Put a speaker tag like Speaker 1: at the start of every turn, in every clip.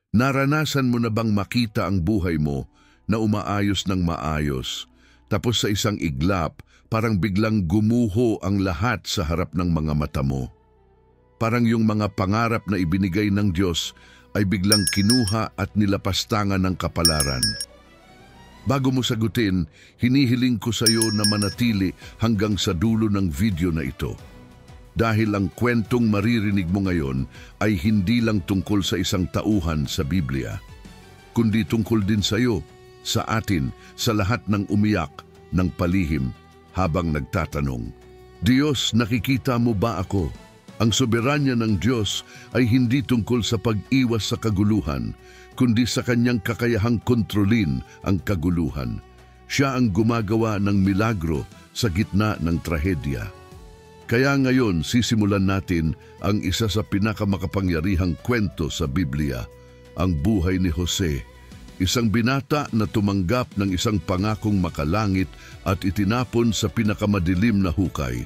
Speaker 1: Naranasan mo na bang makita ang buhay mo na umaayos ng maayos, tapos sa isang iglap, parang biglang gumuho ang lahat sa harap ng mga mata mo? Parang yung mga pangarap na ibinigay ng Diyos ay biglang kinuha at nilapastangan ng kapalaran. Bago mo sagutin, hinihiling ko sa iyo na manatili hanggang sa dulo ng video na ito. Dahil ang kwentong maririnig mo ngayon ay hindi lang tungkol sa isang tauhan sa Biblia, kundi tungkol din sa iyo, sa atin, sa lahat ng umiyak, ng palihim, habang nagtatanong, Diyos, nakikita mo ba ako? Ang soberanya ng Diyos ay hindi tungkol sa pag-iwas sa kaguluhan, kundi sa kanyang kakayahang kontrolin ang kaguluhan. Siya ang gumagawa ng milagro sa gitna ng trahedya. Kaya ngayon sisimulan natin ang isa sa pinakamakapangyarihang kwento sa Biblia, ang buhay ni Jose, isang binata na tumanggap ng isang pangakong makalangit at itinapon sa pinakamadilim na hukay.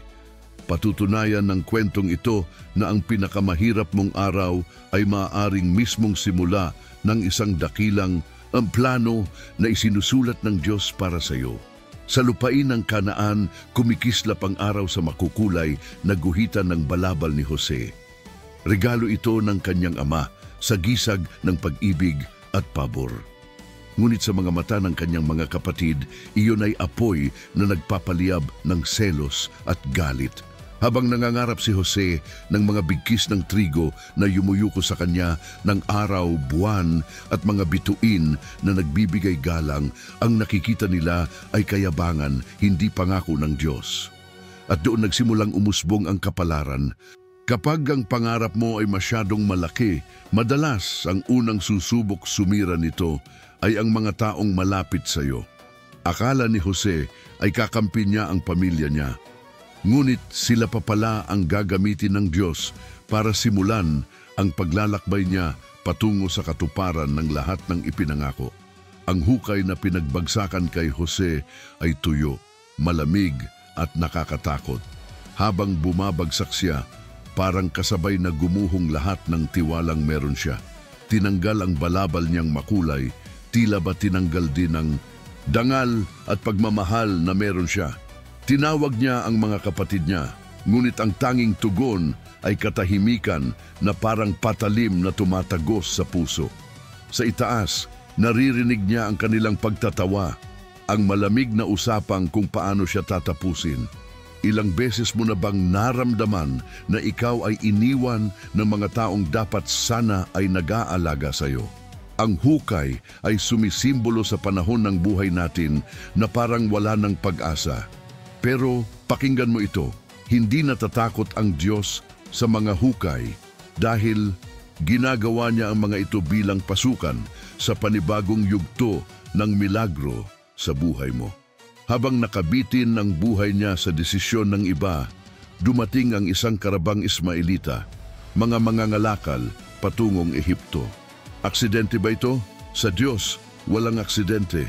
Speaker 1: Patutunayan ng kwentong ito na ang pinakamahirap mong araw ay maaaring mismong simula ng isang dakilang plano na isinusulat ng Diyos para sa iyo. Sa lupain ng Kanaan, kumikislap ang araw sa makukulay na guhitan ng balabal ni Jose. Regalo ito ng kanyang ama sa gisag ng pag-ibig at pabor. Ngunit sa mga mata ng kanyang mga kapatid, iyon ay apoy na nagpapaliyab ng selos at galit. Habang nangangarap si Jose ng mga bigkis ng trigo na yumuyuko sa kanya ng araw, buwan at mga bituin na nagbibigay galang, ang nakikita nila ay kayabangan, hindi pangako ng Diyos. At doon nagsimulang umusbong ang kapalaran. Kapag ang pangarap mo ay masyadong malaki, madalas ang unang susubok sumira nito ay ang mga taong malapit sa iyo. Akala ni Jose ay kakampi niya ang pamilya niya. Ngunit sila pa pala ang gagamitin ng Diyos para simulan ang paglalakbay niya patungo sa katuparan ng lahat ng ipinangako. Ang hukay na pinagbagsakan kay Jose ay tuyo, malamig at nakakatakot. Habang bumabagsak siya, parang kasabay na gumuhong lahat ng tiwalang meron siya. Tinanggal ang balabal niyang makulay, tila ba tinanggal din ang dangal at pagmamahal na meron siya. Tinawag niya ang mga kapatid niya, ngunit ang tanging tugon ay katahimikan na parang patalim na tumatagos sa puso. Sa itaas, naririnig niya ang kanilang pagtatawa, ang malamig na usapang kung paano siya tatapusin. Ilang beses mo na bang naramdaman na ikaw ay iniwan ng mga taong dapat sana ay nag-aalaga sa iyo? Ang hukay ay sumisimbolo sa panahon ng buhay natin na parang wala ng pag-asa. Pero pakinggan mo ito, hindi natatakot ang Diyos sa mga hukay dahil ginagawa niya ang mga ito bilang pasukan sa panibagong yugto ng milagro sa buhay mo. Habang nakabitin ng buhay niya sa desisyon ng iba, dumating ang isang karabang Ismaelita, mga mangangalakal patungong Ehipto. Aksidente ba ito? Sa Diyos, walang aksidente.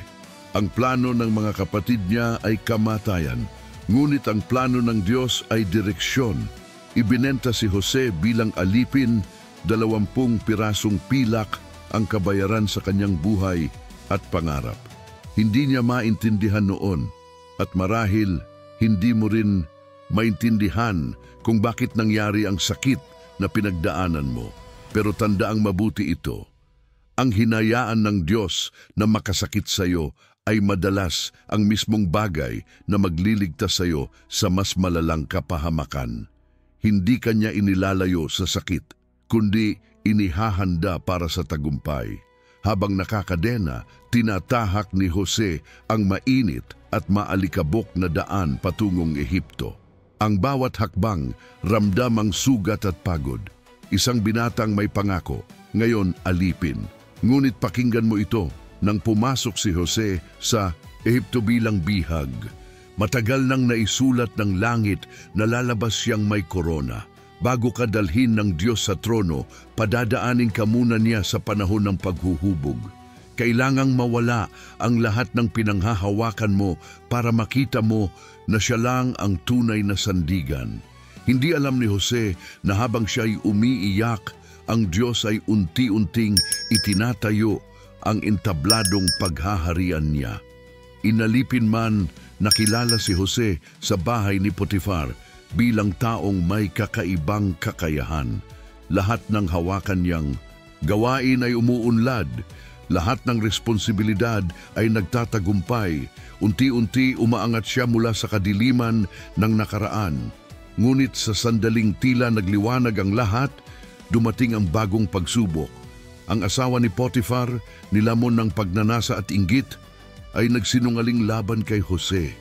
Speaker 1: Ang plano ng mga kapatid niya ay kamatayan. Ngunit ang plano ng Diyos ay direksyon. Ibinenta si Jose bilang alipin, 20 pirasong pilak ang kabayaran sa kanyang buhay at pangarap. Hindi niya maintindihan noon at marahil hindi mo rin maintindihan kung bakit nangyari ang sakit na pinagdaanan mo. Pero tandaang mabuti ito. Ang hinayaan ng Diyos na makasakit sa iyo ay madalas ang mismong bagay na magliligtas sa iyo sa mas malalang kapahamakan. Hindi kanya inilalayo sa sakit, kundi inihahanda para sa tagumpay. Habang nakakadena, tinatahak ni Jose ang mainit at maalikabok na daan patungong Ehipto. Ang bawat hakbang, ramdam ang sugat at pagod. Isang binatang may pangako, ngayon alipin. Ngunit pakinggan mo ito, nang pumasok si Jose sa Ehipto bilang bihag, matagal nang naisulat ng langit na lalabas siyang may korona. Bago ka dalhin ng Diyos sa trono, padadaanin ka muna niya sa panahon ng paghuhubog. Kailangang mawala ang lahat ng pinanghahawakan mo para makita mo na siya lang ang tunay na sandigan. Hindi alam ni Jose na habang siya ay umiiyak, ang Diyos ay unti-unting itinatayo ang entabladong paghaharian niya. Inalipin man, nakilala si Jose sa bahay ni Potifar bilang taong may kakaibang kakayahan. Lahat ng hawakan niyang gawain ay umuunlad. Lahat ng responsibilidad ay nagtatagumpay. Unti-unti umaangat siya mula sa kadiliman ng nakaraan. Ngunit sa sandaling tila nagliwanag ang lahat, dumating ang bagong pagsubok. Ang asawa ni Potifar, nilamon ng pagnanasa at inggit, ay nagsinungaling laban kay Jose.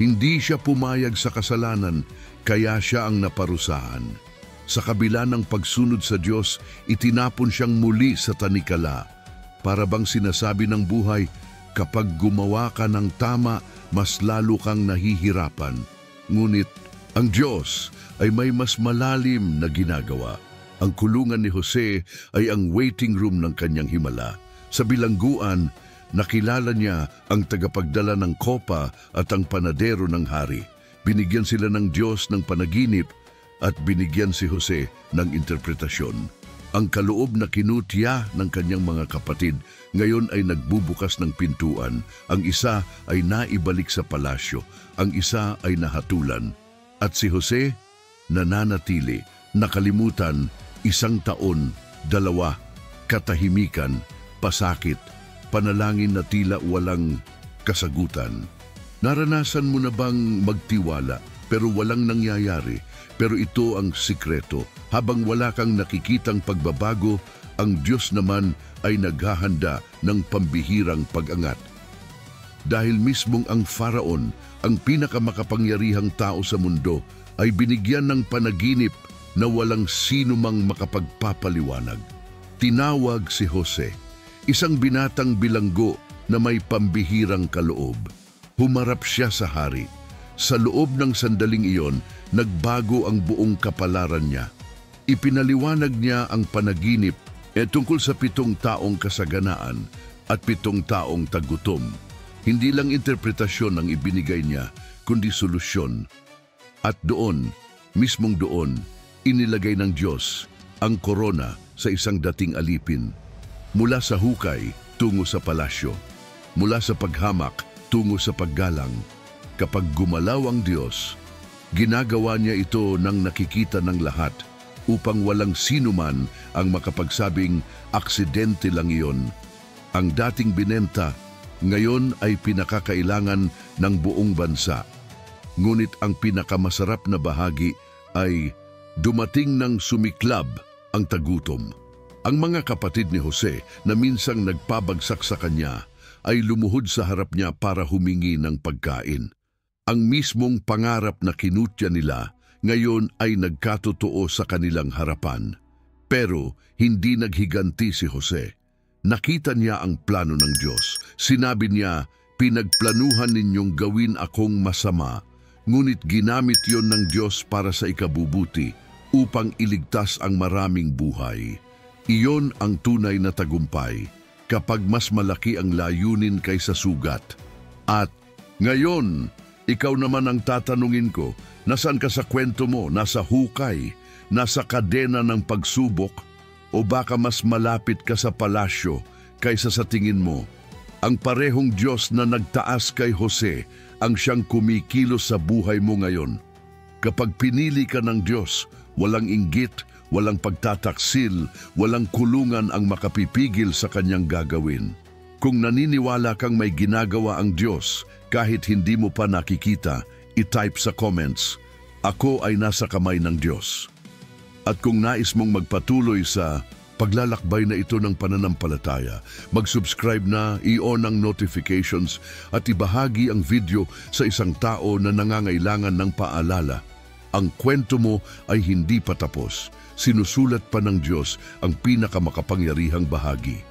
Speaker 1: Hindi siya pumayag sa kasalanan, kaya siya ang naparusahan. Sa kabila ng pagsunod sa Diyos, itinapon siyang muli sa tanikala. Para bang sinasabi ng buhay, kapag gumawa ka ng tama, mas lalo kang nahihirapan. Ngunit ang Diyos ay may mas malalim na ginagawa. Ang kulungan ni Jose ay ang waiting room ng kanyang himala. Sa bilangguan, nakilala niya ang tagapagdala ng kopa at ang panadero ng hari. Binigyan sila ng Diyos ng panaginip at binigyan si Jose ng interpretasyon. Ang kaloob na kinutya ng kanyang mga kapatid ngayon ay nagbubukas ng pintuan. Ang isa ay naibalik sa palasyo, ang isa ay nahatulan. At si Jose nananatili, nakalimutan, 1 taon, 2, katahimikan, pasakit, panalangin na tila walang kasagutan. Naranasan mo na bang magtiwala pero walang nangyayari? Pero ito ang sikreto. Habang wala kang nakikitang pagbabago, ang Diyos naman ay naghahanda ng pambihirang pag-angat. Dahil mismong ang Faraon, ang pinakamakapangyarihang tao sa mundo, ay binigyan ng panaginip na walang sino mang makapagpapaliwanag. Tinawag si Jose, isang binatang bilanggo na may pambihirang kaloob. Humarap siya sa hari. Sa loob ng sandaling iyon, nagbago ang buong kapalaran niya. Ipinaliwanag niya ang panaginip tungkol sa 7 taong kasaganaan at 7 taong tagutom. Hindi lang interpretasyon ang ibinigay niya, kundi solusyon. At doon, mismong doon, inilagay ng Diyos ang korona sa isang dating alipin. Mula sa hukay, tungo sa palasyo. Mula sa paghamak, tungo sa paggalang. Kapag gumalaw ang Diyos, ginagawa niya ito ng nakikita ng lahat upang walang sino man ang makapagsabing aksidente lang iyon. Ang dating binenta, ngayon ay pinakakailangan ng buong bansa. Ngunit ang pinakamasarap na bahagi ay dumating ng sumiklab ang tagutom. Ang mga kapatid ni Jose na minsang nagpabagsak sa kanya ay lumuhod sa harap niya para humingi ng pagkain. Ang mismong pangarap na kinutya nila ngayon ay nagkatotoo sa kanilang harapan. Pero hindi naghiganti si Jose. Nakita niya ang plano ng Diyos. Sinabi niya, pinagplanuhan ninyong gawin akong masama, ngunit ginamit yon ng Diyos para sa ikabubuti upang iligtas ang maraming buhay. Iyon ang tunay na tagumpay kapag mas malaki ang layunin kaysa sugat. At ngayon, ikaw naman ang tatanungin ko, nasaan ka sa kwento mo? Nasa hukay? Nasa kadena ng pagsubok? O baka mas malapit ka sa palasyo kaysa sa tingin mo? Ang parehong Diyos na nagtaas kay Jose ang siyang kumikilos sa buhay mo ngayon. Kapag pinili ka ng Diyos, walang inggit, walang pagtataksil, walang kulungan ang makapipigil sa kanyang gagawin. Kung naniniwala kang may ginagawa ang Diyos, kahit hindi mo pa nakikita, i-type sa comments, "Ako ay nasa kamay ng Diyos." At kung nais mong magpatuloy sa paglalakbay na ito ng pananampalataya, mag-subscribe na, i-on ang notifications at ibahagi ang video sa isang tao na nangangailangan ng paalala. Ang kwento mo ay hindi pa tapos. Sinusulat pa ng Diyos ang pinakamakapangyarihang bahagi.